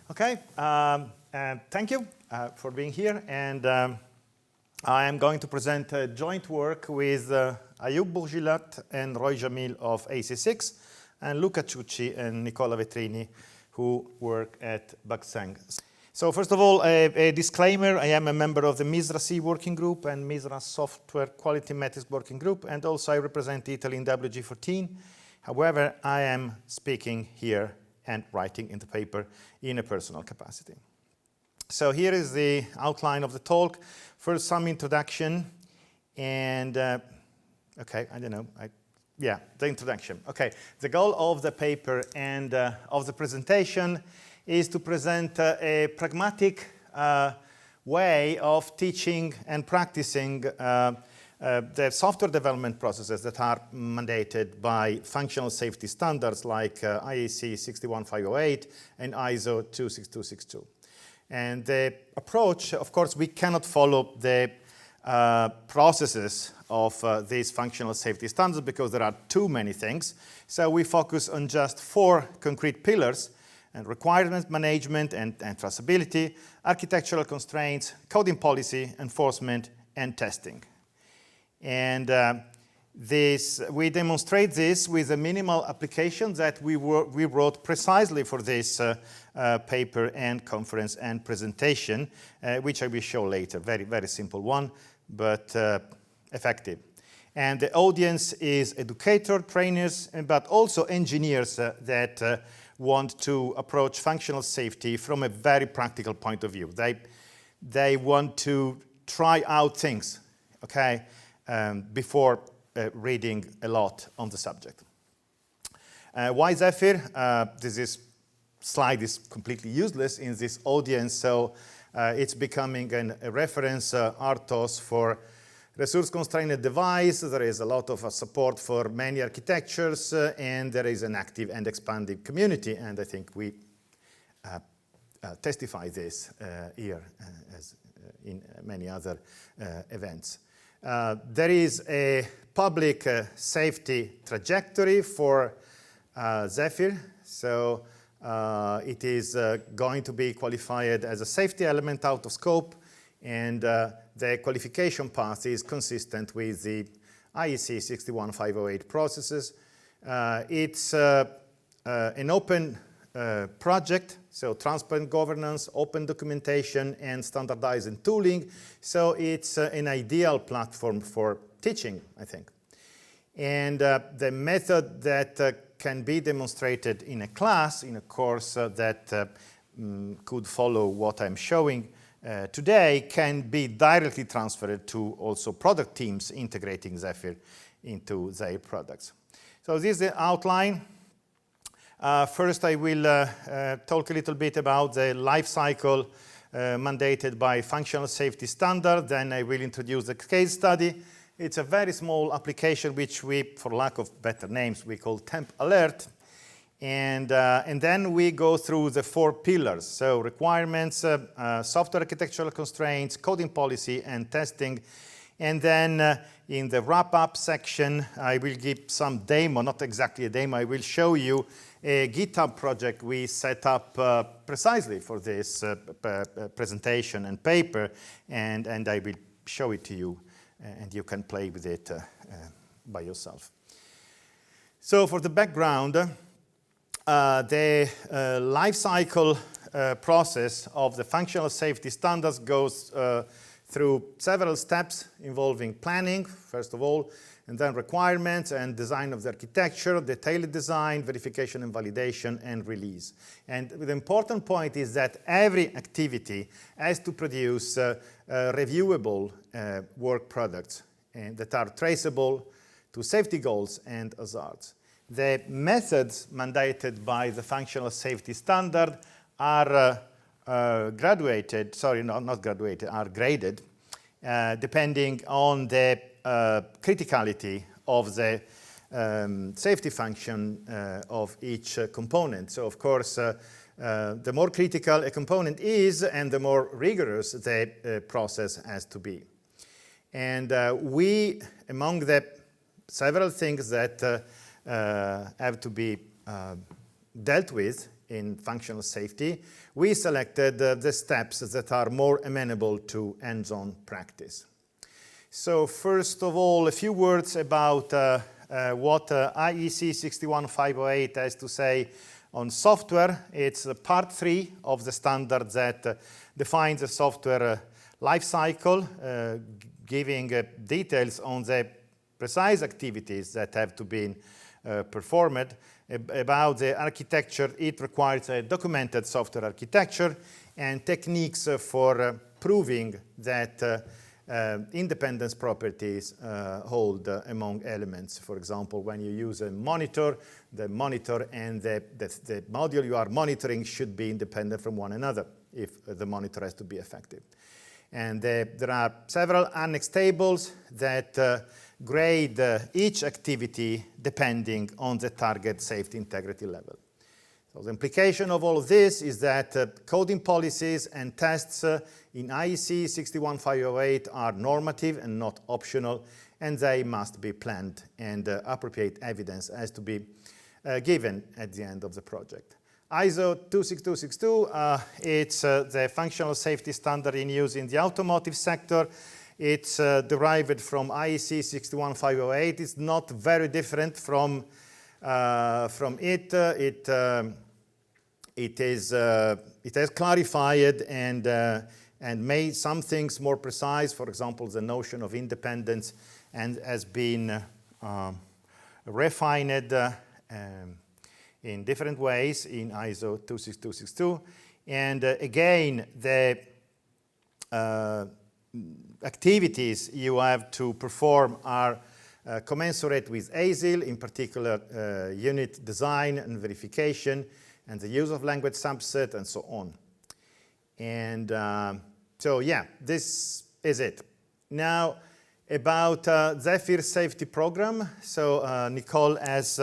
Okay, thank you for being here, and I am going to present joint work with Ayoub Bourgilat and Roy Jamil of AC6, and Luca Ciucci and Nicola Vetrini, who work at Bagsang. So first of all, a disclaimer: I am a member of the MISRA C working group and MISRA Software Quality Metrics working group, and also I represent Italy in WG14. However, I am speaking here and writing in the paper in a personal capacity. So here is the outline of the talk. First, some introduction, and okay, I don't know, the introduction. Okay, the goal of the paper and of the presentation is to present a pragmatic way of teaching and practicing the software development processes that are mandated by functional safety standards like IEC 61508 and ISO 26262. And the approach, of course, we cannot follow the processes of these functional safety standards because there are too many things. So we focus on just 4 concrete pillars: and requirement management and traceability, architectural constraints, coding policy, enforcement, and testing. And we demonstrate this with a minimal application that we wrote precisely for this paper and conference and presentation, which I will show later. Very, very simple one, but effective. And the audience is educators, trainers, but also engineers that want to approach functional safety from a very practical point of view. They want to try out things, okay, before reading a lot on the subject. Why Zephyr? This slide is completely useless in this audience, so it's becoming a reference RTOS for resource-constrained device. There is a lot of support for many architectures, and there is an active and expanding community, and I think we testify this here as in many other events. There is a public safety trajectory for Zephyr, so it is going to be qualified as a safety element out of scope, and the qualification path is consistent with the IEC 61508 processes. It's an open project, so transparent governance, open documentation, and standardizing tooling. So it's an ideal platform for teaching, I think. And the method that can be demonstrated in a class, in a course that could follow what I'm showing today, can be directly transferred to also product teams integrating Zephyr into their products. So this is the outline. First, I will talk a little bit about the life cycle mandated by functional safety standard. Then I will introduce the case study. It's a very small application which we, for lack of better names, we call Temp Alert. And then we go through the 4 pillars. So requirements, software architectural constraints, coding policy, and testing. And then in the wrap-up section, I will give some demo, not exactly a demo. I will show you a GitHub project we set up precisely for this presentation and paper, and I will show it to you, and you can play with it by yourself. So for the background, the life cycle process of the functional safety standards goes through several steps involving planning, first of all, and then requirements and design of the architecture, detailed design, verification and validation, and release. And the important point is that every activity has to produce reviewable work products that are traceable to safety goals and hazards. The methods mandated by the functional safety standard are graded, depending on the criticality of the safety function of each component. So, of course, the more critical a component is, and the more rigorous the process has to be. And we, among the several things that have to be dealt with in functional safety, we selected the steps that are more amenable to hands-on practice. So first of all, a few words about what IEC 61508 has to say on software. It's part 3 of the standard that defines the software life cycle, giving details on the precise activities that have to be performed. About the architecture, it requires a documented software architecture and techniques for proving that independence properties hold among elements. For example, when you use a monitor, the monitor and the module you are monitoring should be independent from one another if the monitor has to be effective. And there are several annex tables that grade each activity depending on the target safety integrity level. So the implication of all of this is that coding policies and tests in IEC 61508 are normative and not optional, and they must be planned, and appropriate evidence has to be given at the end of the project. ISO 26262, it's the functional safety standard in use in the automotive sector. It's derived from IEC 61508. It's not very different from it. It has clarified and made some things more precise. For example, the notion of independence and has been refined in different ways in ISO 26262. And again, the activities you have to perform are commensurate with ASIL, in particular unit design and verification, and the use of language subset, and so on. And so, yeah, this is it. Now, about Zephyr safety program. So Nicole has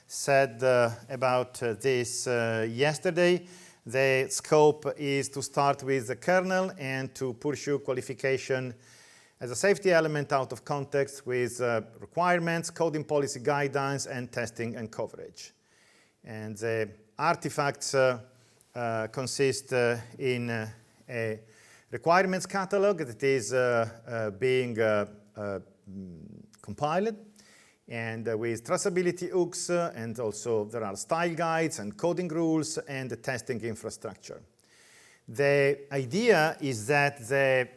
said about this yesterday. The scope is to start with the kernel and to pursue qualification as a safety element out of context with requirements, coding policy guidelines, and testing and coverage. And the artifacts consist in a requirements catalog that is being compiled, and with traceability hooks, and also there are style guides and coding rules and the testing infrastructure. The idea is that the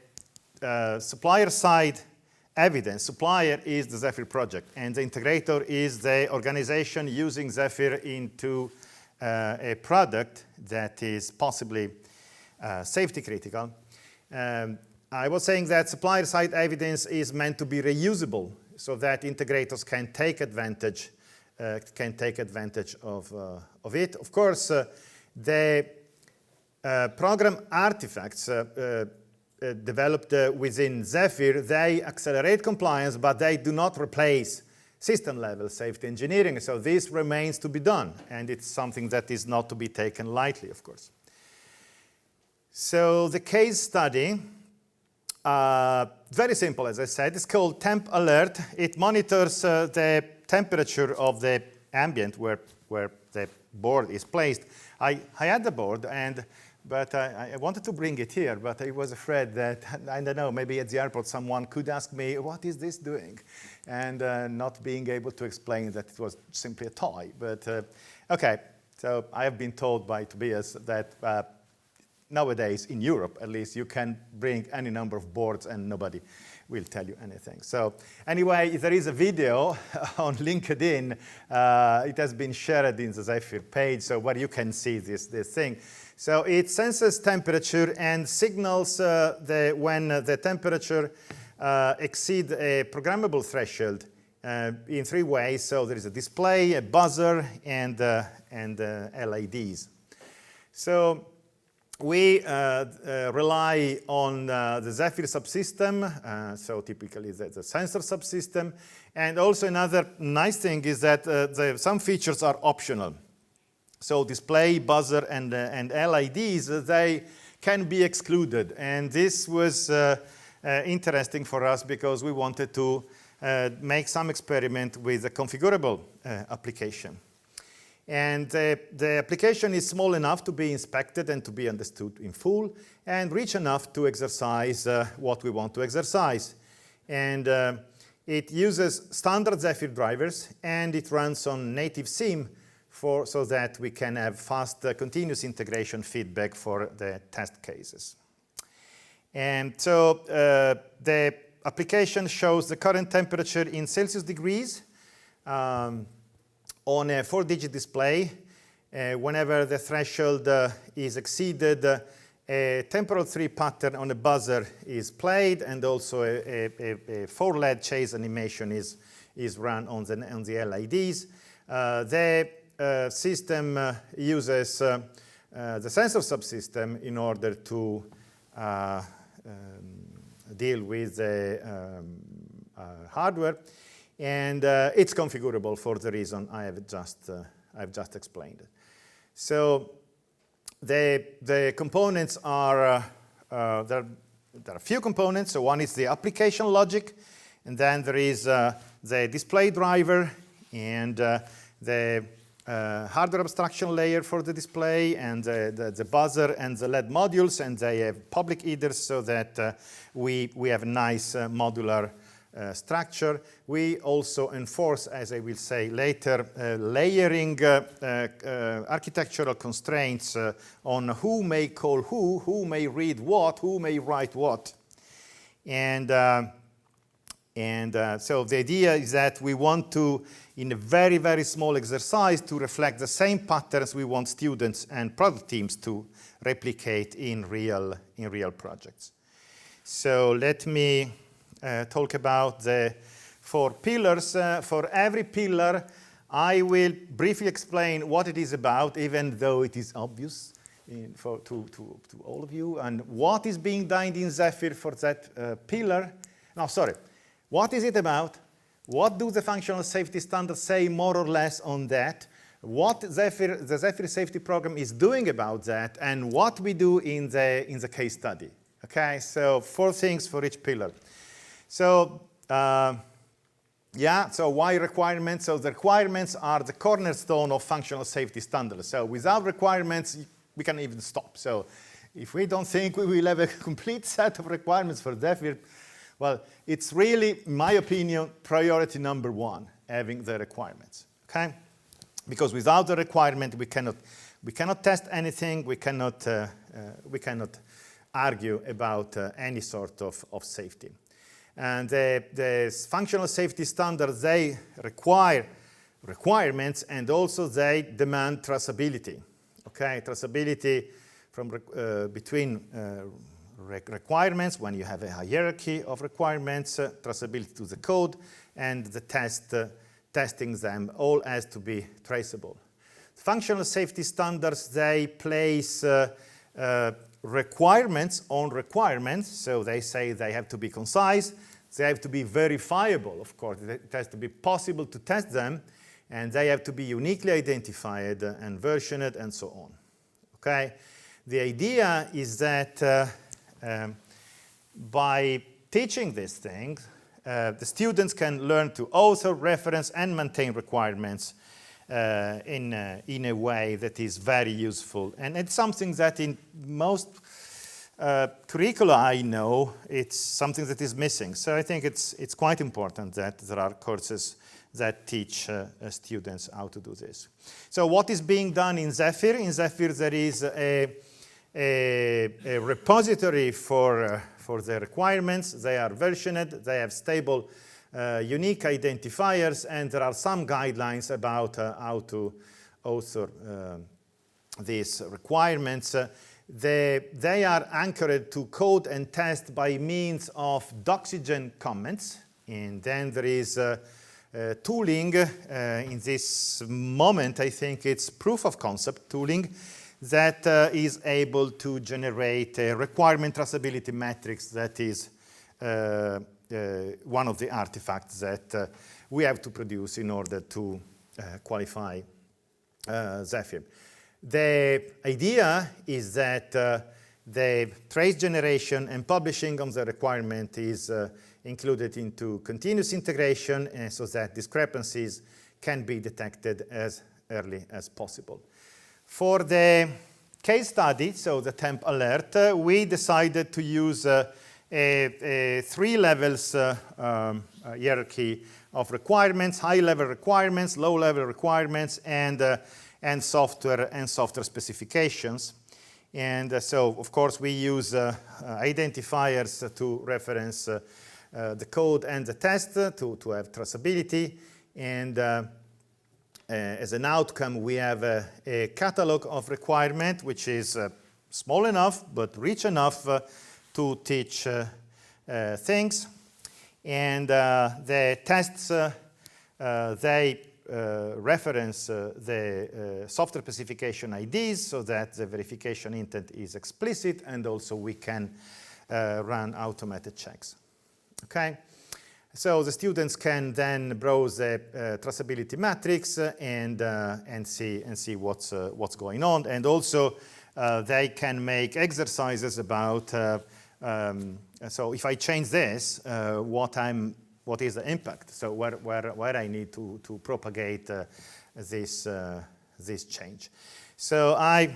supplier side evidence, supplier is the Zephyr project, and the integrator is the organization using Zephyr into a product that is possibly safety critical. I was saying that supplier side evidence is meant to be reusable, so that integrators can take advantage of it. Of course, the program artifacts developed within Zephyr, they accelerate compliance, but they do not replace system-level safety engineering. So this remains to be done, and it's something that is not to be taken lightly, of course. So the case study, very simple, as I said. It's called Temp Alert. It monitors the temperature of the ambient where the board is placed. I had the board, but I wanted to bring it here, but I was afraid that, I don't know, maybe at the airport someone could ask me, what is this doing? And not being able to explain that it was simply a toy. But okay, so I have been told by Tobias that nowadays, in Europe at least, you can bring any number of boards and nobody will tell you anything. So anyway, there is a video on LinkedIn. It has been shared in the Zephyr page, so where you can see this thing. So it senses temperature and signals when the temperature exceeds a programmable threshold in 3 ways. So there is a display, a buzzer, and LEDs. So we rely on the Zephyr subsystem, so typically the sensor subsystem. And also another nice thing is that some features are optional. So display, buzzer, and LEDs, they can be excluded. And this was interesting for us because we wanted to make some experiment with a configurable application. And the application is small enough to be inspected and to be understood in full, and rich enough to exercise what we want to exercise. And it uses standard Zephyr drivers, and it runs on native SIM so that we can have fast continuous integration feedback for the test cases. And so the application shows the current temperature in Celsius degrees on a 4-digit display. Whenever the threshold is exceeded, a temporal 3 pattern on a buzzer is played, and also a 4-LED chase animation is run on the LIDs. The system uses the sensor subsystem in order to deal with the hardware, and it's configurable for the reason I've just explained. So the components are there are a few components. So one is the application logic, and then there is the display driver, and the hardware abstraction layer for the display, and the buzzer and the LED modules, and they have public headers so that we have a nice modular structure. We also enforce, as I will say later, layering architectural constraints on who may call who may read what, who may write what. And so the idea is that we want to, in a very, very small exercise, to reflect the same patterns we want students and product teams to replicate in real projects. So let me talk about the 4 pillars. For every pillar, I will briefly explain what it is about, even though it is obvious to all of you, and what is being done in Zephyr for that pillar. No, sorry. What is it about? What do the functional safety standards say more or less on that? What the Zephyr safety program is doing about that, and what we do in the case study. Okay, so 4 things for each pillar. So so why requirements? So the requirements are the cornerstone of functional safety standards. So without requirements, we can even stop. So if we don't think we will have a complete set of requirements for Zephyr, well, it's really, in my opinion, priority number 1, having the requirements. Okay? Because without the requirement, we cannot test anything. We cannot argue about any sort of safety. And the functional safety standards, they require requirements, and also they demand traceability. Okay, traceability from between requirements, when you have a hierarchy of requirements, traceability to the code, and the testing them, all has to be traceable. Functional safety standards, they place requirements on requirements, so they say they have to be concise, they have to be verifiable, of course, it has to be possible to test them, and they have to be uniquely identified and versioned and so on. Okay? The idea is that by teaching these things, the students can learn to author, reference, and maintain requirements in a way that is very useful. And it's something that in most curricula I know, it's something that is missing. So I think it's quite important that there are courses that teach students how to do this. So what is being done in Zephyr? In Zephyr there is a repository for the requirements. They are versioned, they have stable unique identifiers, and there are some guidelines about how to author these requirements. They are anchored to code and test by means of Doxygen comments, and then there is tooling. In this moment, I think it's proof of concept tooling that is able to generate a requirement traceability matrix that is one of the artifacts that we have to produce in order to qualify Zephyr. The idea is that the trace generation and publishing of the requirement is included into continuous integration, so that discrepancies can be detected as early as possible. For the case study, so the temp alert, we decided to use a 3 levels hierarchy of requirements: high-level requirements, low-level requirements, and software specifications. And so, of course, we use identifiers to reference the code and the test to have traceability. And as an outcome, we have a catalog of requirement, which is small enough but rich enough to teach things. And the tests, they reference the software specification IDs so that the verification intent is explicit, and also we can run automated checks. Okay, so the students can then browse the traceability matrix and see what's going on, and also they can make exercises about so if I change this, what is the impact? So where I need to propagate this change. So I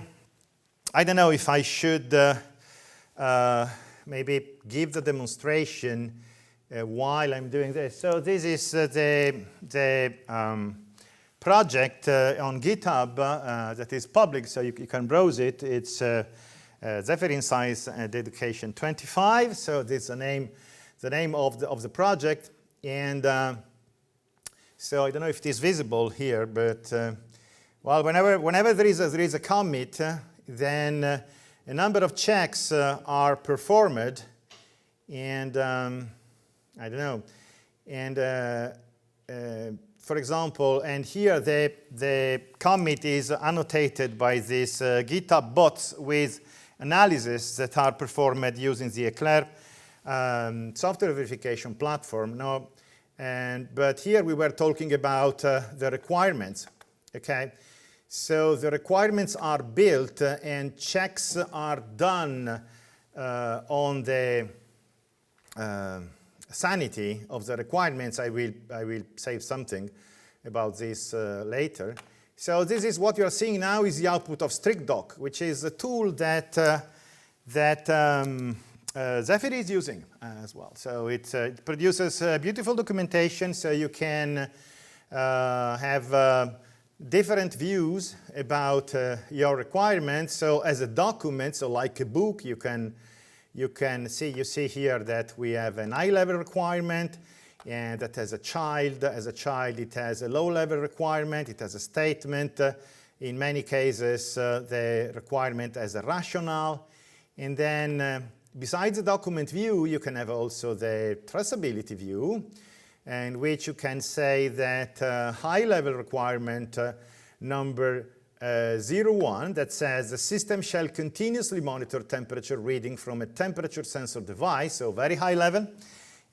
don't know if I should maybe give the demonstration while I'm doing this. So this is the project on GitHub that is public, so you can browse it. It's Zephyr in Science and Education 25. So this is the name of the project. And so I don't know if it is visible here, but well, whenever there is a commit, then a number of checks are performed, and I don't know. And for example, and here the commit is annotated by this GitHub bots with analysis that are performed using the Eclair software verification platform. No, but here we were talking about the requirements. Okay, so the requirements are built and checks are done on the sanity of the requirements. I will say something about this later. So this is what you are seeing now is the output of StrictDoc, which is a tool that Zephyr is using as well. So it produces beautiful documentation, so you can have different views about your requirements. So as a document, so like a book, you see here that we have an high-level requirement, and that as a child, it has a low-level requirement, it has a statement. In many cases, the requirement has a rationale. And then besides the document view, you can have also the traceability view, in which you can say that high-level requirement number 01 that says the system shall continuously monitor temperature reading from a temperature sensor device, so very high level.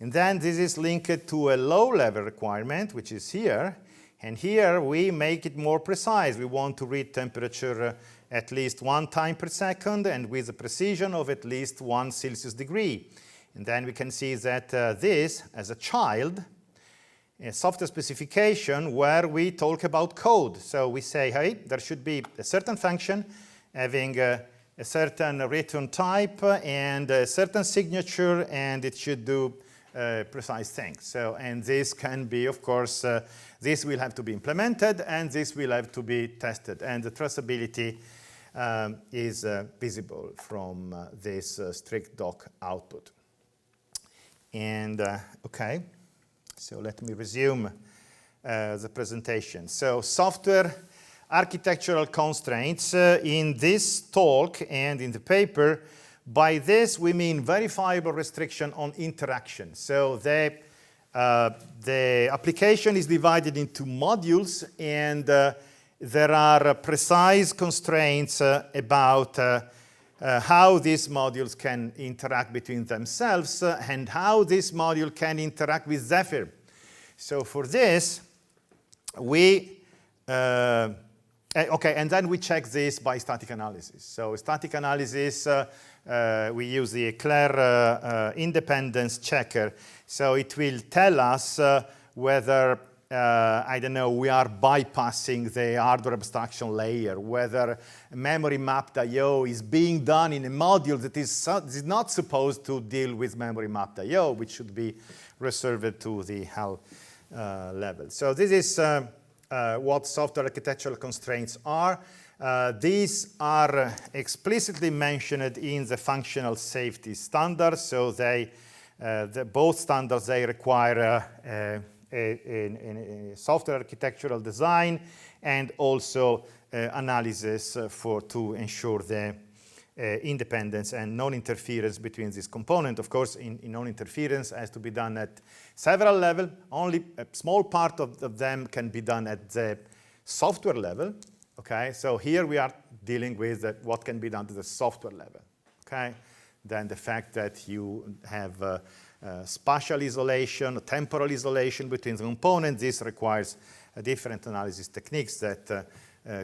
And then this is linked to a low-level requirement, which is here. And here we make it more precise. We want to read temperature at least 1 time per second and with a precision of at least 1 Celsius degree. And then we can see that this, as a child, a software specification where we talk about code. So we say, hey, there should be a certain function having a certain return type and a certain signature, and it should do precise things. So, and this can be, of course, this will have to be implemented, and this will have to be tested. And the traceability is visible from this StrictDoc output. And, okay. So let me resume the presentation. So software architectural constraints in this talk and in the paper. By this, we mean verifiable restriction on interaction. So the application is divided into modules, and there are precise constraints about how these modules can interact between themselves and how this module can interact with Zephyr. So for this, we, okay, and then we check this by static analysis. So static analysis, we use the Eclair independence checker. So it will tell us whether I don't know, we are bypassing the hardware abstraction layer, whether memory mapped I/O is being done in a module that is not supposed to deal with memory mapped I/O, which should be reserved to the HAL level. So this is what software architectural constraints are. These are explicitly mentioned in the functional safety standards. So both standards, they require a software architectural design and also analysis to ensure the independence and non-interference between these components. Of course, in non-interference has to be done at several levels. Only a small part of them can be done at the software level. Okay, so here we are dealing with what can be done to the software level. Okay, then the fact that you have spatial isolation, temporal isolation between the components, this requires different analysis techniques that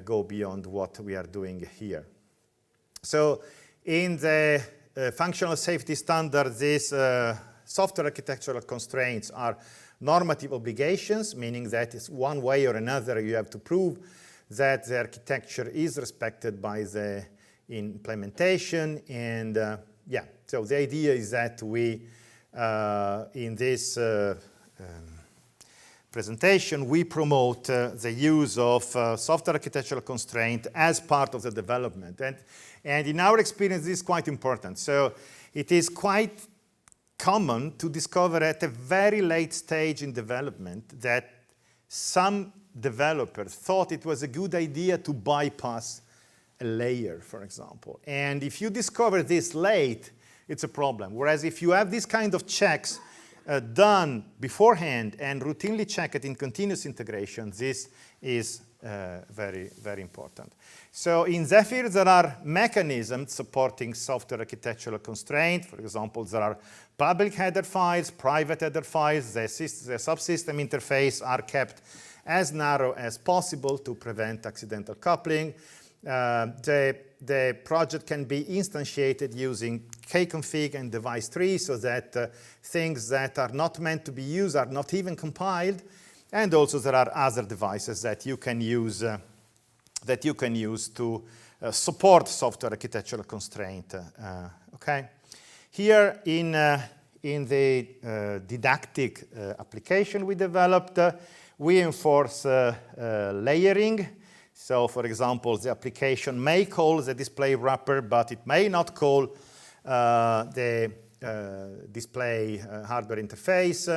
go beyond what we are doing here. So in the functional safety standard, these software architectural constraints are normative obligations, meaning that it's one way or another you have to prove that the architecture is respected by the implementation. And yeah, so the idea is that we, in this presentation, we promote the use of software architectural constraint as part of the development. And in our experience, this is quite important. So it is quite common to discover at a very late stage in development that some developers thought it was a good idea to bypass a layer, for example. And if you discover this late, it's a problem. Whereas if you have this kind of checks done beforehand and routinely check it in continuous integration, this is very, very important. So in Zephyr, there are mechanisms supporting software architectural constraint. For example, there are public header files, private header files. The subsystem interface are kept as narrow as possible to prevent accidental coupling. The project can be instantiated using kconfig and device tree so that things that are not meant to be used are not even compiled. And also there are other devices that you can use to support software architectural constraint. Okay. Here in the didactic application we developed, we enforce layering. So, for example, the application may call the display wrapper, but it may not call the display hardware interface.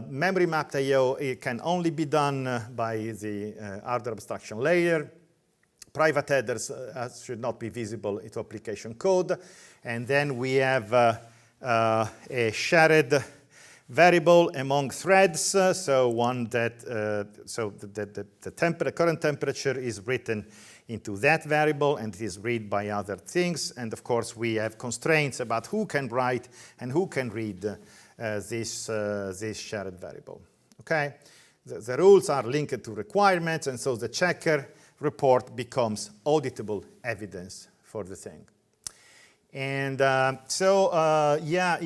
Memory mapped I/O, it can only be done by the hardware abstraction layer. Private headers should not be visible into application code. And then we have a shared variable among threads, so one that the current temperature is written into that variable and it is read by other things. And of course, we have constraints about who can write and who can read this shared variable. Okay, the rules are linked to requirements, and so the checker report becomes auditable evidence for the thing. And yeah,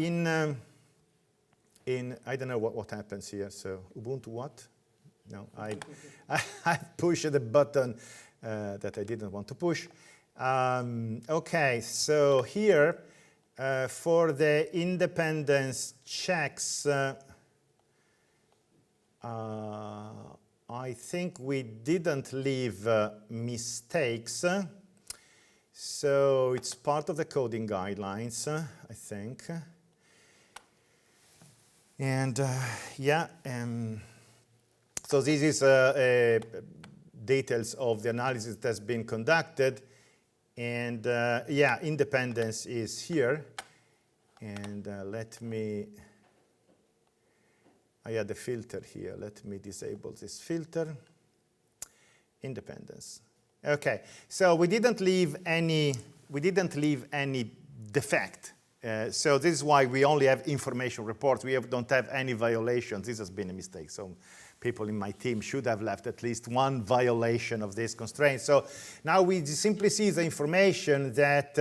I don't know what happens here. So Ubuntu what? No, I pushed the button that I didn't want to push. Okay, so here for the independence checks, I think we didn't leave mistakes. So it's part of the coding guidelines, I think. And yeah, so this is details of the analysis that has been conducted. And yeah, independence is here. And let me, I had a filter here. Let me disable this filter. Independence. Okay, so we didn't leave any defect. So this is why we only have information reports. We don't have any violations. This has been a mistake. So people in my team should have left at least one violation of this constraint. So now we simply see the information that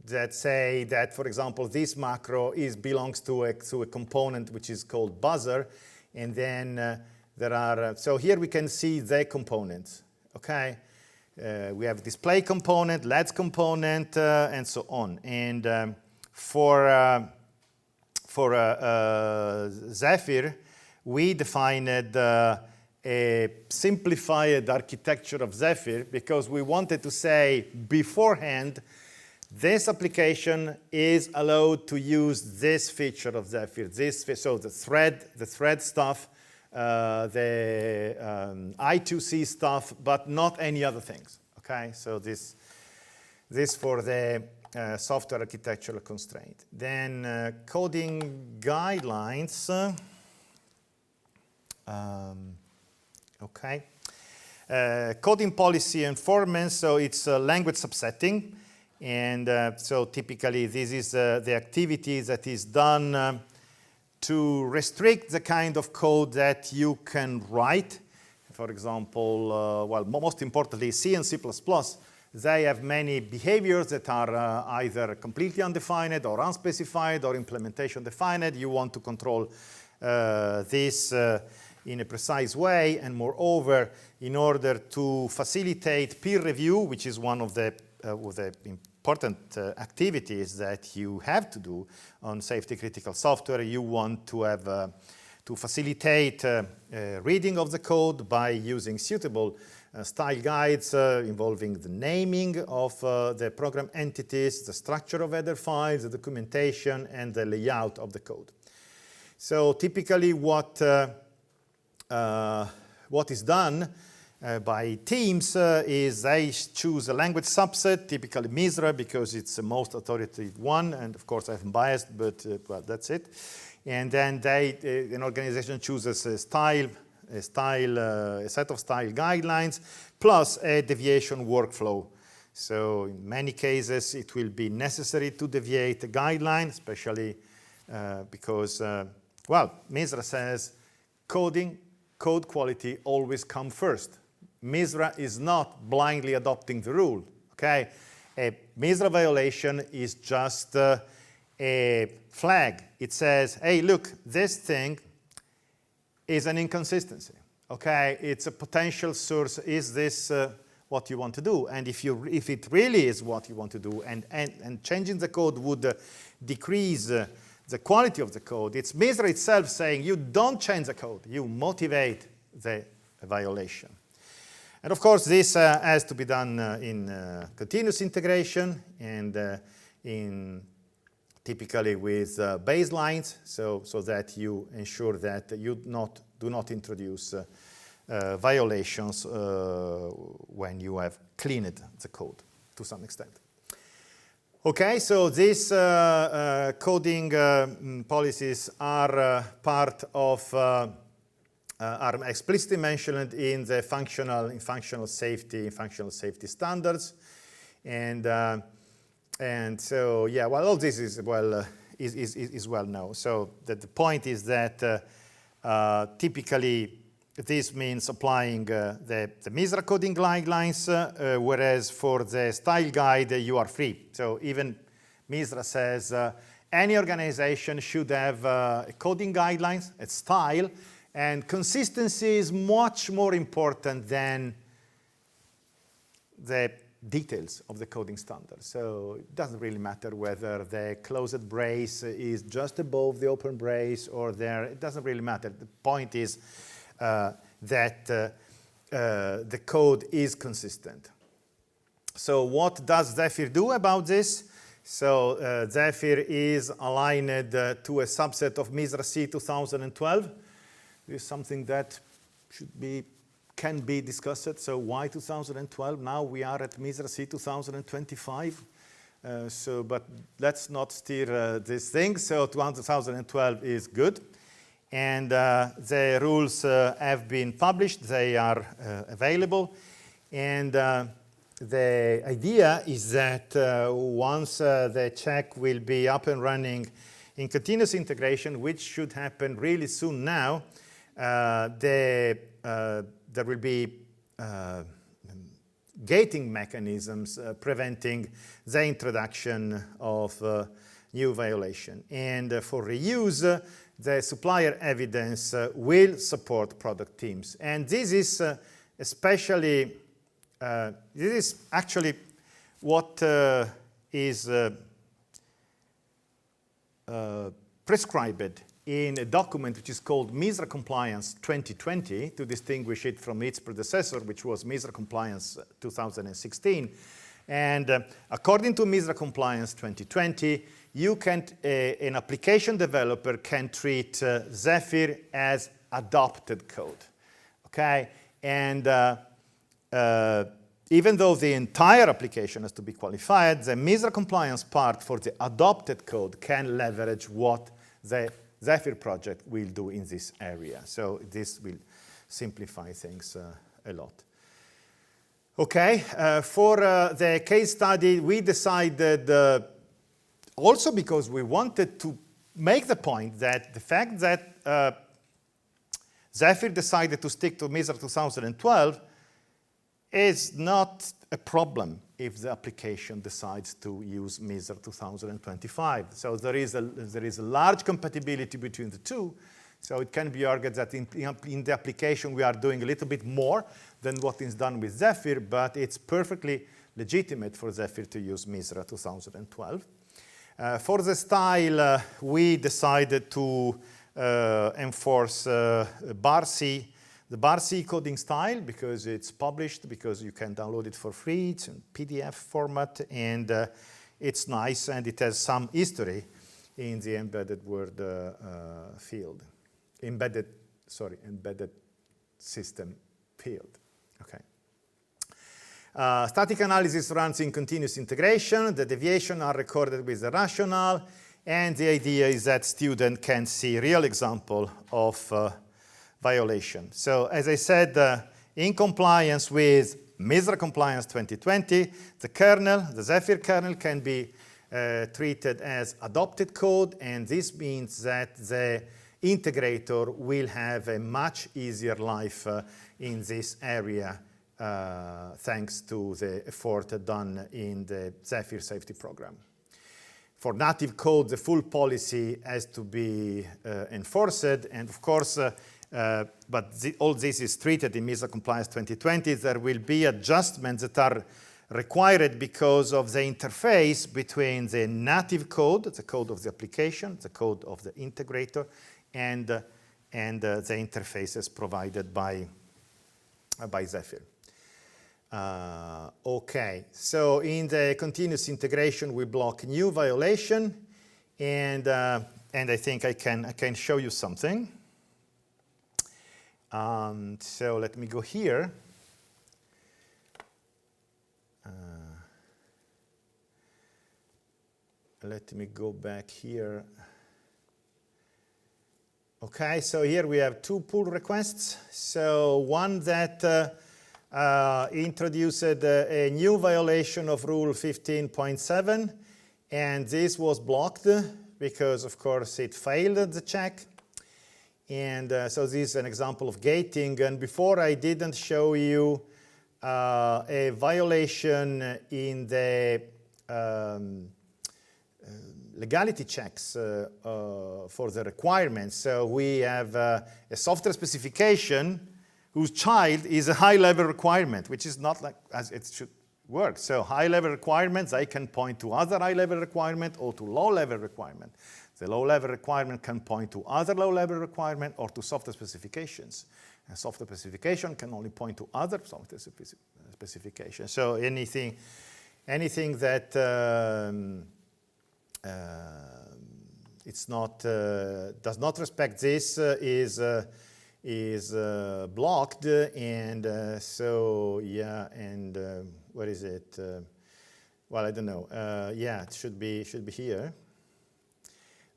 that say that, for example, this macro belongs to a component which is called buzzer, And then there are, so here we can see the components, okay? We have display component, LEDs component, and so on. And for Zephyr, we defined a simplified architecture of Zephyr because we wanted to say beforehand, this application is allowed to use this feature of Zephyr. So the thread stuff, the I2C stuff, but not any other things. Okay, so this for the software architectural constraint. Then coding guidelines. Okay, coding policy and formats. So it's language subsetting. And so typically this is the activity that is done to restrict the kind of code that you can write. For example, well, most importantly, C and C++, they have many behaviors that are either completely undefined or unspecified or implementation defined. You want to control this in a precise way, and moreover, in order to facilitate peer review, which is one of the important activities that you have to do on safety critical software, you want to have to facilitate reading of the code by using suitable style guides involving the naming of the program entities, the structure of header files, the documentation, and the layout of the code. So typically what is done by teams is they choose a language subset, typically MISRA, because it's the most authoritative one, and of course I'm biased, but well, that's it. And then an organization chooses a set of style guidelines, plus a deviation workflow. So in many cases, it will be necessary to deviate a guideline, especially because, well, MISRA says code quality always comes first. MISRA is not blindly adopting the rule, okay? A MISRA violation is just a flag. It says, hey, look, this thing is an inconsistency, okay? It's a potential source. Is this what you want to do? And if it really is what you want to do, and changing the code would decrease the quality of the code, it's MISRA itself saying, you don't change the code, you motivate the violation. And of course, this has to be done in continuous integration and typically with baselines, so that you ensure that you do not introduce violations when you have cleaned the code to some extent. Okay, so these coding policies are part of are explicitly mentioned in the functional safety standards, and so yeah, well, all this is well known. So the point is that typically this means applying the MISRA coding guidelines, whereas for the style guide you are free. So even MISRA says any organization should have coding guidelines, a style. And consistency is much more important than the details of the coding standard. So it doesn't really matter whether the closed brace is just above the open brace or there. It doesn't really matter. The point is that the code is consistent. So what does Zephyr do about this? So Zephyr is aligned to a subset of MISRA C 2012. This is something that can be discussed. So why 2012? Now we are at MISRA C 2025. But let's not steer this thing. So 2012 is good. And the rules have been published. They are available. And the idea is that once the check will be up and running in continuous integration, which should happen really soon now, there will be gating mechanisms preventing the introduction of new violation. And for reuse, the supplier evidence will support product teams. And this is especially, this is actually what is prescribed in a document which is called MISRA Compliance 2020 to distinguish it from its predecessor, which was MISRA Compliance 2016. And according to MISRA Compliance 2020, you can, an application developer can treat Zephyr as adopted code, okay? And even though the entire application has to be qualified, the MISRA compliance part for the adopted code can leverage what the Zephyr project will do in this area. So this will simplify things a lot. Okay, for the case study, we decided, also because we wanted to make the point that the fact that Zephyr decided to stick to MISRA 2012 is not a problem if the application decides to use MISRA 2025. So there is a large compatibility between the two. So it can be argued that in the application we are doing a little bit more than what is done with Zephyr, but it's perfectly legitimate for Zephyr to use MISRA 2012. For the style, we decided to enforce bar C, the bar C coding style, because it's published, because you can download it for free. It's in PDF format, and it's nice, and it has some history in the embedded word field. Embedded system field. Okay. Static analysis runs in continuous integration. The deviations are recorded with the rationale, and the idea is that student can see real example of violation. So as I said, in compliance with MISRA Compliance 2020, the kernel, the Zephyr kernel, can be treated as adopted code, and this means that the integrator will have a much easier life in this area thanks to the effort done in the Zephyr safety program. For native code, the full policy has to be enforced, and of course, all this is treated in MISRA Compliance 2020. There will be adjustments that are required because of the interface between the native code, the code of the application, the code of the integrator, and the interfaces provided by Zephyr. Okay, so in the continuous integration, we block new violation, and I think I can show you something. So let me go here. Let me go back here. Okay, so here we have two pull requests. So one that introduced a new violation of rule 15.7, and this was blocked because, of course, it failed the check. And so this is an example of gating. And before, I didn't show you a violation in the legality checks for the requirements. So we have a software specification whose child is a high-level requirement, which is not like as it should work. So high-level requirements, I can point to other high-level requirement or to low-level requirement. The low-level requirement can point to other low-level requirement or to software specifications. And software specification can only point to other software specifications. So anything that it's not does not respect this is blocked, and so yeah, and what is it? Well, I don't know. Yeah, it should be here.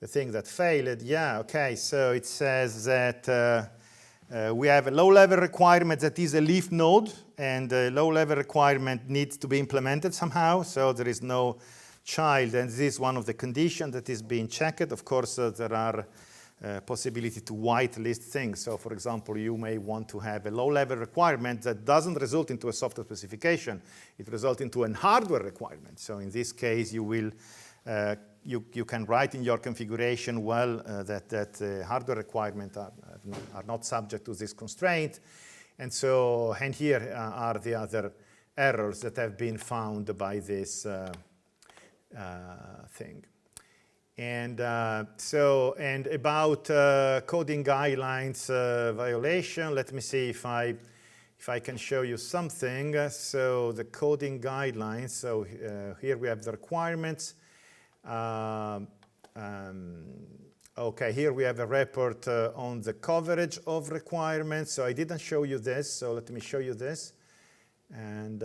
The thing that failed, yeah, okay. So it says that we have a low-level requirement that is a leaf node, and the low-level requirement needs to be implemented somehow. So there is no child, and this is one of the conditions that is being checked. Of course, there are possibility to whitelist things. So, for example, you may want to have a low-level requirement that doesn't result into a software specification. It results into a hardware requirement. So in this case, you will you can write in your configuration well that hardware requirements are not subject to this constraint. And here are the other errors that have been found by this thing. And about coding guidelines violation, let me see if I can show you something. So the coding guidelines, so here we have the requirements. Okay, here we have a report on the coverage of requirements. So I didn't show you this, so let me show you this. And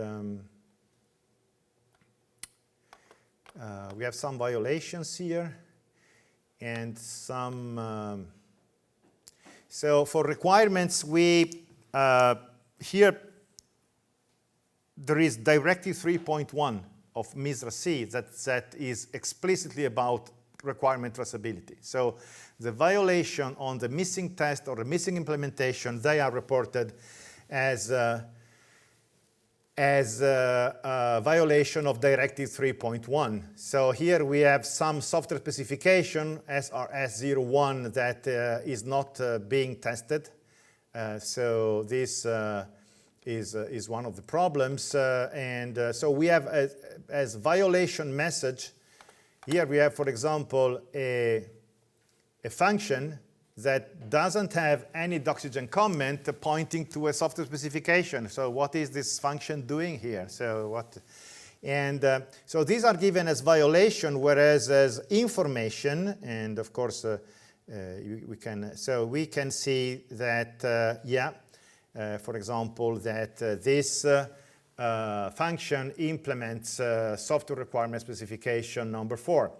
we have some violations here and some. So for requirements, we here there is Directive 3.1 of MISRA-C that is explicitly about requirement traceability. So the violation on the missing test or the missing implementation, they are reported as a violation of Directive 3.1. So here we have some software specification, SRS01, that is not being tested. So this is one of the problems. So we have as violation message, here we have, for example, a function that doesn't have any Doxygen comment pointing to a software specification. So what is this function doing here? So so these are given as violation, whereas as information, and of course we can see that for example that this function implements software requirement specification number 4.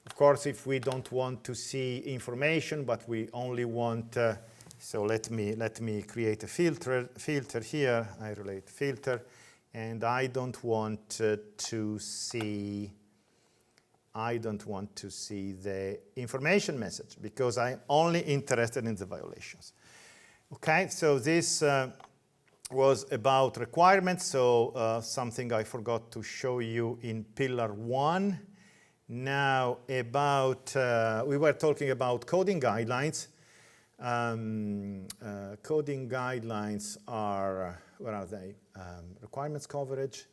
Of course, if we don't want to see information, but we only want, so let me create a filter here. I relate filter, and I don't want to see the information message because I'm only interested in the violations. Okay, so this was about requirements. So something I forgot to show you in pillar 1. Now about, we were talking about coding guidelines. Coding guidelines are, where are they? Requirements coverage,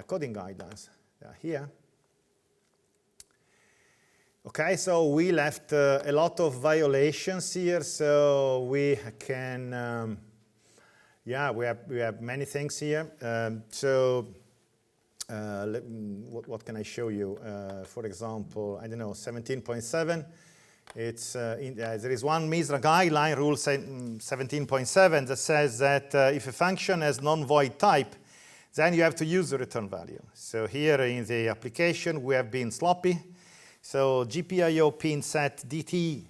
coding guidelines, they are here. Okay, so we left a lot of violations here, so we can, we have many things here. What can I show you? For example, I don't know, 17.7. It's there is one MISRA guideline, rule 17.7, that says that if a function has non-void type, then you have to use the return value. So here in the application, we have been sloppy. So GPIO pin set DT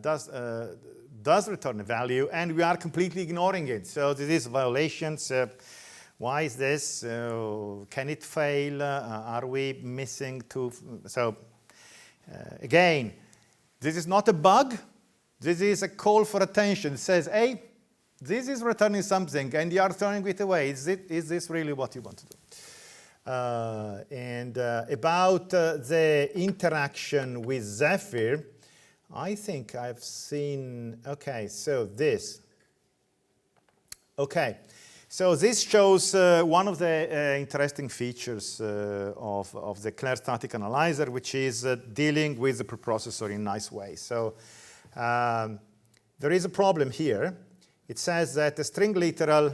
does return a value, and we are completely ignoring it. So this is violations. Why is this? Can it fail? Are we missing two? So again, this is not a bug. This is a call for attention. It says, hey, this is returning something, and you are throwing it away. Is this really what you want to do? About the interaction with Zephyr, I think I've seen, okay, so this. Okay, so this shows one of the interesting features of the Claire static analyzer, which is dealing with the preprocessor in a nice way. So there is a problem here. It says that the string literal,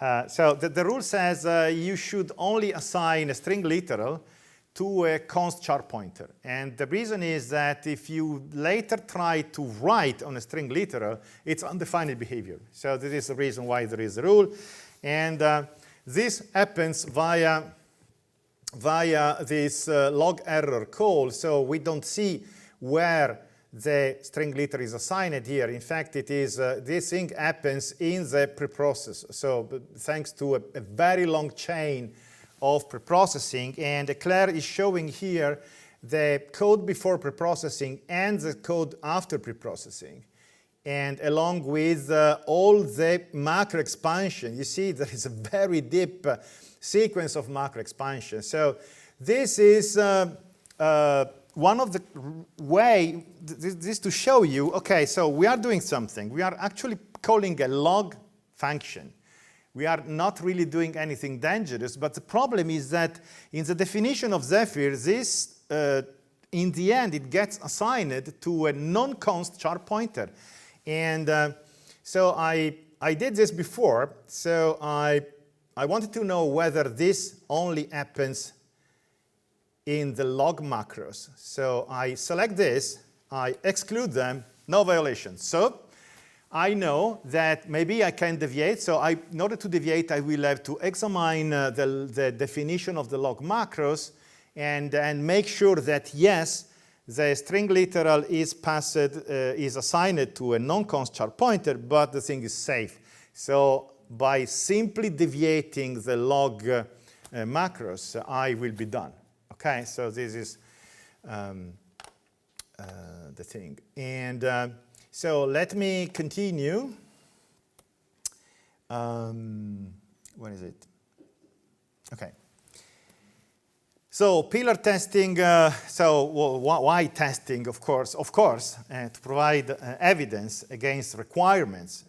so the rule says you should only assign a string literal to a const char pointer. And the reason is that if you later try to write on a string literal, it's undefined behavior. So this is the reason why there is a rule. And this happens via this log error call. So we don't see where the string literal is assigned here. In fact, it is this thing happens in the preprocessor. So thanks to a very long chain of preprocessing, and Claire is showing here the code before preprocessing and the code after preprocessing, and along with all the macro expansion. You see there is a very deep sequence of macro expansion. So this is one of the way, this to show you, okay, so we are doing something. We are actually calling a log function. We are not really doing anything dangerous, but the problem is that in the definition of Zephyr, this, in the end, it gets assigned to a non-const char pointer. And so I did this before, so I wanted to know whether this only happens in the log macros. So I select this, I exclude them, no violation. So I know that maybe I can deviate. So in order to deviate, I will have to examine the definition of the log macros and make sure that, yes, the string literal is passed, is assigned to a non-const char pointer, but the thing is safe. So by simply deviating the log macros, I will be done. Okay, so this is the thing. And so let me continue. Where is it? Okay. So pillar testing, why testing, of course, to provide evidence against requirements.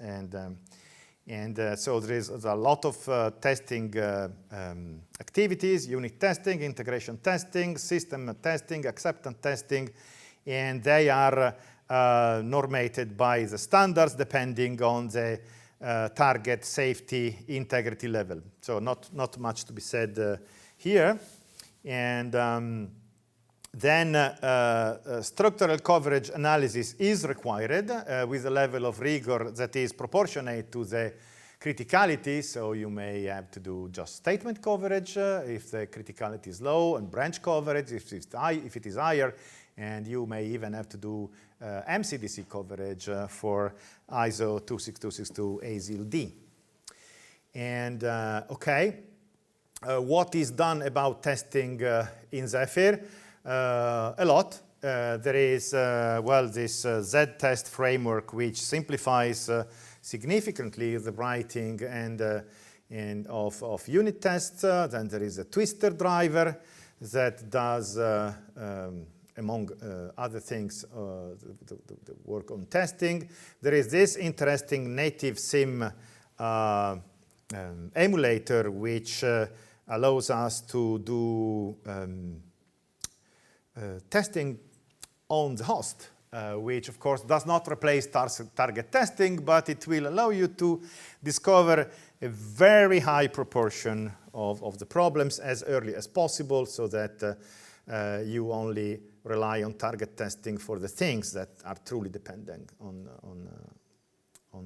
And so there is a lot of testing activities, unit testing, integration testing, system testing, acceptance testing, and they are normated by the standards depending on the target safety integrity level. So not much to be said here. And then structural coverage analysis is required with a level of rigor that is proportionate to the criticality. So you may have to do just statement coverage if the criticality is low, and branch coverage if it is higher. And you may even have to do MCDC coverage for ISO 26262 ASIL-D. And okay, what is done about testing in Zephyr? A lot. There is, this Z-test framework, which simplifies significantly the writing and of unit tests. Then there is a twister driver that does among other things, the work on testing. There is this interesting native sim emulator, which allows us to do testing on the host, which of course does not replace target testing, but it will allow you to discover a very high proportion of the problems as early as possible, so that you only rely on target testing for the things that are truly dependent on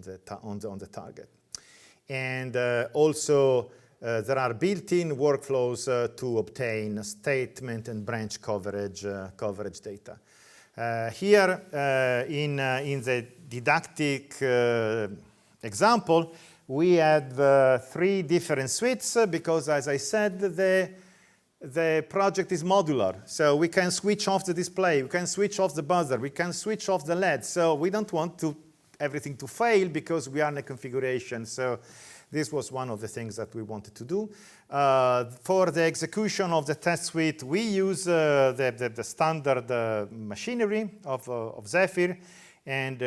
the target. And also there are built-in workflows to obtain statement and branch coverage data. Here in the didactic example, we have 3 different suites because, as I said, the project is modular. So we can switch off the display, we can switch off the buzzer, we can switch off the LED. So we don't want everything to fail because we are in a configuration. So this was one of the things that we wanted to do. For the execution of the test suite, we use the standard machinery of Zephyr, and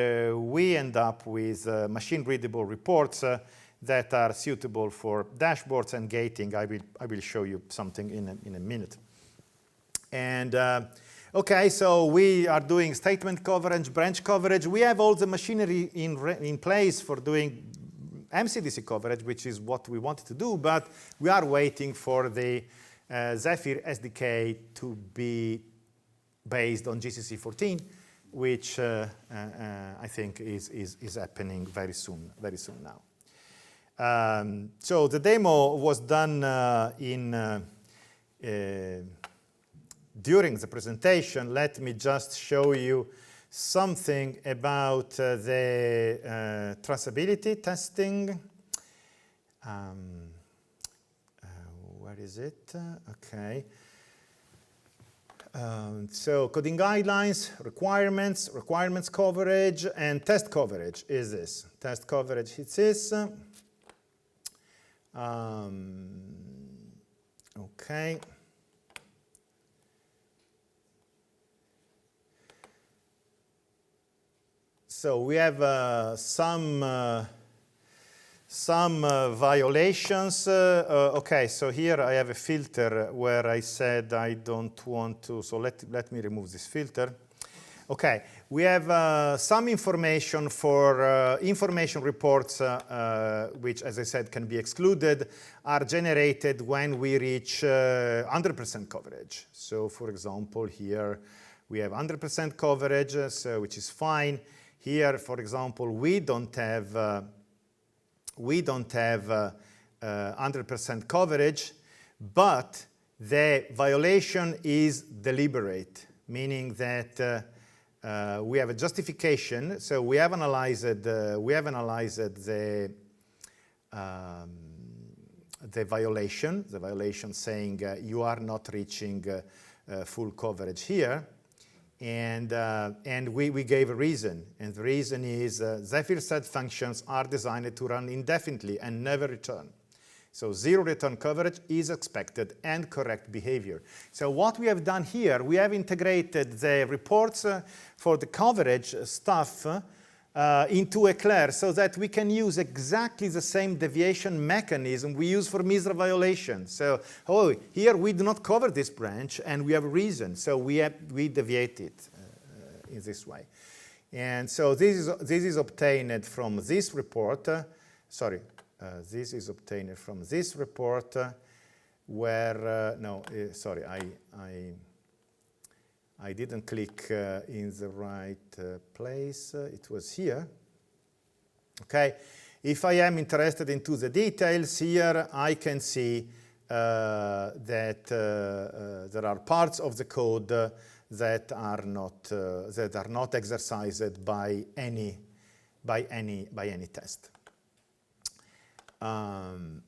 we end up with machine-readable reports that are suitable for dashboards and gating. I will show you something in a minute. And okay, so we are doing statement coverage, branch coverage. We have all the machinery in place for doing MCDC coverage, which is what we wanted to do, but we are waiting for the Zephyr SDK to be based on GCC 14, which I think is happening very soon now. So the demo was done during the presentation. Let me just show you something about the traceability testing. Where is it? Okay. So coding guidelines, requirements coverage, and test coverage is this. Test coverage is this. Okay. So we have some violations. Okay, so here I have a filter where I said I don't want to, so let me remove this filter. Okay, we have some information for information reports, which, as I said, can be excluded, are generated when we reach 100% coverage. So, for example, here we have 100% coverage, so which is fine. Here, for example, we don't have 100% coverage, but the violation is deliberate, meaning that we have a justification. So we have analyzed the violation saying you are not reaching full coverage here, and we gave a reason, and the reason is Zephyr set functions are designed to run indefinitely and never return. So zero return coverage is expected and correct behavior. So what we have done here, we have integrated the reports for the coverage stuff into Eclair so that we can use exactly the same deviation mechanism we use for MISRA violation. So, here we do not cover this branch and we have a reason. So we deviate it in this way. And so this is obtained from this report. This is obtained from this report where, sorry, I didn't click in the right place. It was here. Okay, if I am interested into the details here, I can see that there are parts of the code that are not exercised by any test.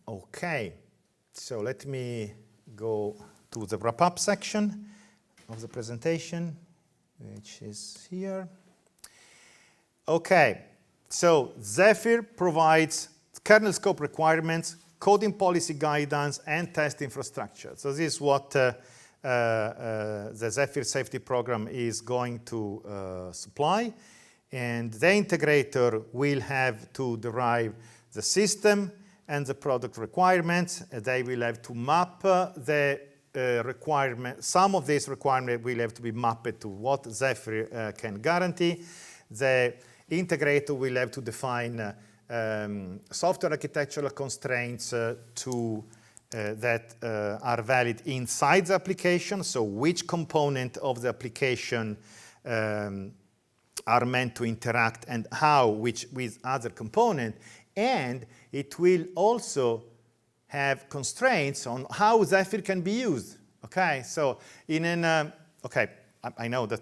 Okay, so let me go to the wrap-up section of the presentation, which is here. Okay, so Zephyr provides kernel scope requirements, coding policy guidance, and test infrastructure. So this is what the Zephyr safety program is going to supply. And the integrator will have to derive the system and the product requirements. They will have to map the requirement. Some of these requirements will have to be mapped to what Zephyr can guarantee. The integrator will have to define software architectural constraints that are valid inside the application. So which component of the application are meant to interact and how with other component. And it will also have constraints on how Zephyr can be used. Okay, so I know that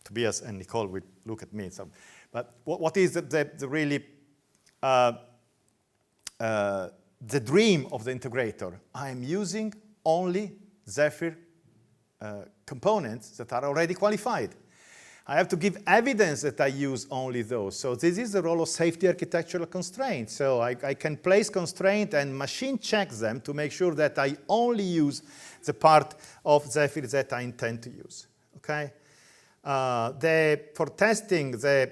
Tobias and Nicole will look at me. So, but what is the really the dream of the integrator? I am using only Zephyr components that are already qualified. I have to give evidence that I use only those. So this is the role of safety architectural constraints. So I can place constraint and machine check them to make sure that I only use the part of Zephyr that I intend to use. Okay. For testing, the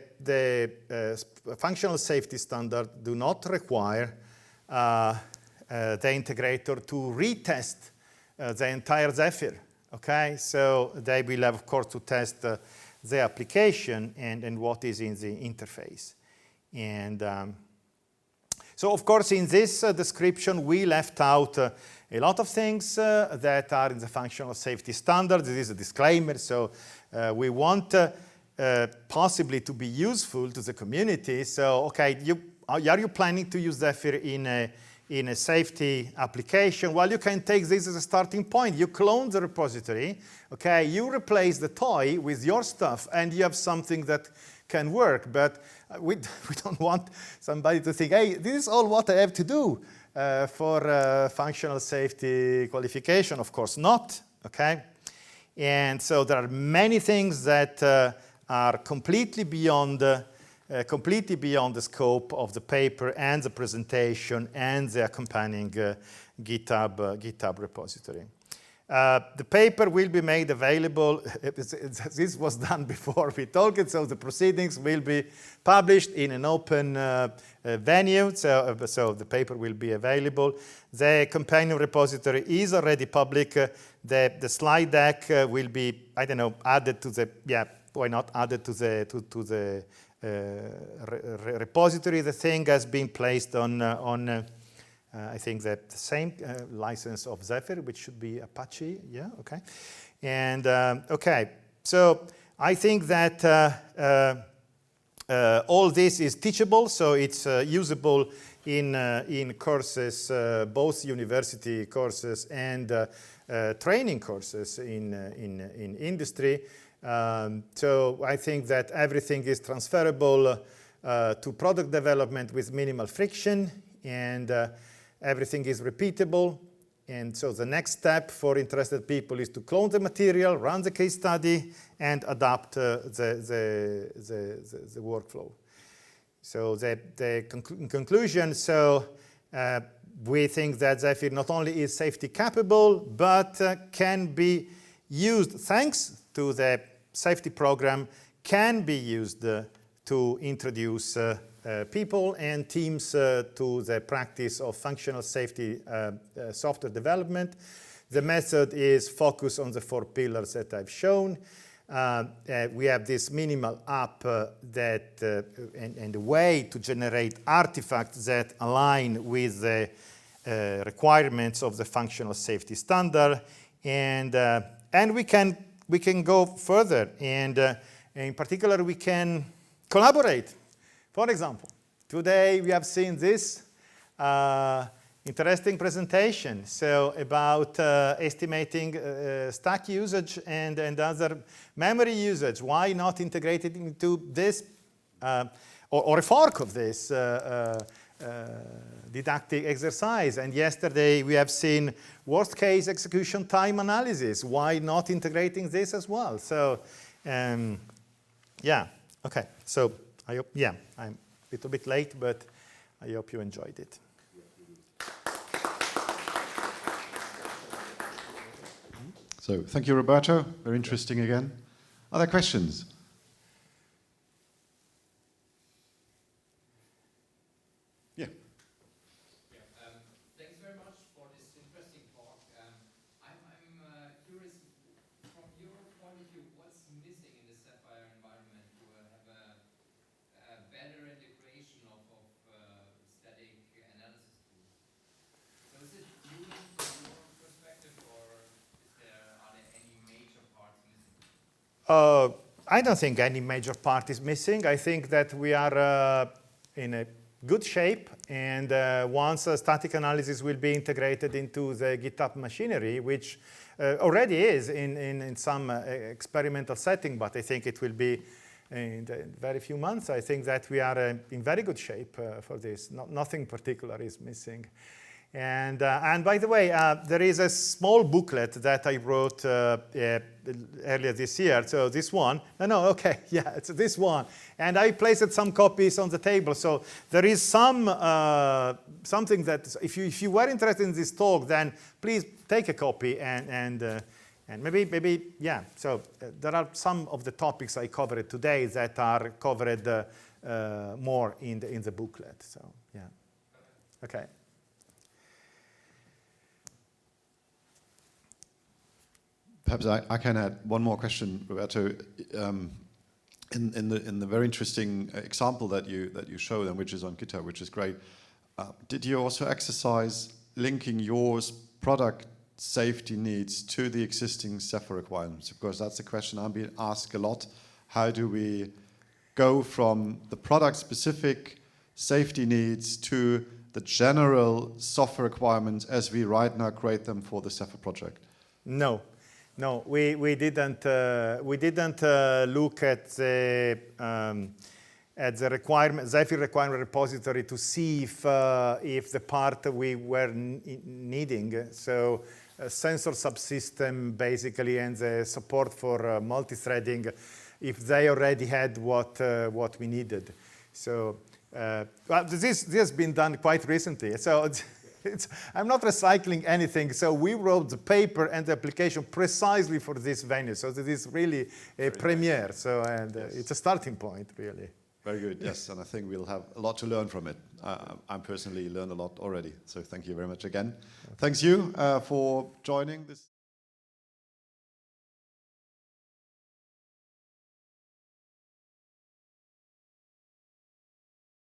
functional safety standard do not require the integrator to retest the entire Zephyr. Okay, so they will have, of course, to test the application and what is in the interface. And so, of course, in this description, we left out a lot of things that are in the functional safety standard. This is a disclaimer, so we want possibly to be useful to the community. So, okay, are you planning to use Zephyr in a safety application? Well, you can take this as a starting point. You clone the repository, okay? You replace the toy with your stuff, and you have something that can work. But we don't want somebody to think, hey, this is all what I have to do for functional safety qualification. Of course not, okay? And so there are many things that are completely beyond the scope of the paper and the presentation and the accompanying GitHub repository. The paper will be made available. This was done before we talked, so the proceedings will be published in an open venue, so the paper will be available. The companion repository is already public. The slide deck will be, I don't know, added to the, why not added to the repository. The thing has been placed on I think the same license of Zephyr, which should be Apache. Yeah, okay. And okay, so I think that all this is teachable, so it's usable in courses, both university courses and training courses in industry. So I think that everything is transferable to product development with minimal friction, and everything is repeatable. And so the next step for interested people is to clone the material, run the case study, and adapt the workflow. So in conclusion, so we think that Zephyr not only is safety capable, but can be used, thanks to the safety program, can be used to introduce people and teams to the practice of functional safety software development. The method is focused on the 4 pillars that I've shown. We have this minimal app and a way to generate artifacts that align with the requirements of the functional safety standard, and we can go further, and in particular we can collaborate. For example, today we have seen this interesting presentation, so about estimating stack usage and other memory usage. Why not integrate it into this or a fork of this didactic exercise? And yesterday we have seen worst case execution time analysis. Why not integrating this as well? So yeah, okay. So I hope, I'm a little bit late, but I hope you enjoyed it. So thank you, Roberto. Very interesting again. Other questions? Yeah. Thanks very much for this interesting talk. I'm curious, from your point of view, what's missing in the Zephyr environment to have a better integration of static analysis tools? So is it unique from your perspective, or are there any major parts missing? I don't think any major part is missing. I think that we are in a good shape, and once static analysis will be integrated into the GitHub machinery, which already is in some experimental setting, but I think it will be in very few months. I think that we are in very good shape for this. Nothing particular is missing. And by the way, there is a small booklet that I wrote earlier this year. So this one, it's this one. And I placed some copies on the table. So there is something that, if you were interested in this talk, then please take a copy and maybe. So there are some of the topics I covered today that are covered more in the booklet. So yeah, okay. Perhaps I can add one more question, Roberto. In the very interesting example that you showed, and which is on GitHub, which is great, did you also exercise linking your product safety needs to the existing Zephyr requirements? Because that's a question I'm being asked a lot. How do we go from the product-specific safety needs to the general software requirements as we right now create them for the Zephyr project? No, we didn't look at the Zephyr requirement repository to see if the part we were needing, so a sensor subsystem basically and the support for multi-threading, if they already had what we needed. So this has been done quite recently. So I'm not recycling anything. So we wrote the paper and the application precisely for this venue. So this is really a premiere. Nice. So and yes. It's a starting point, really. Very good. Yes, and I think we'll have a lot to learn from it. I personally learned a lot already. So thank you very much again. Thanks you for joining this.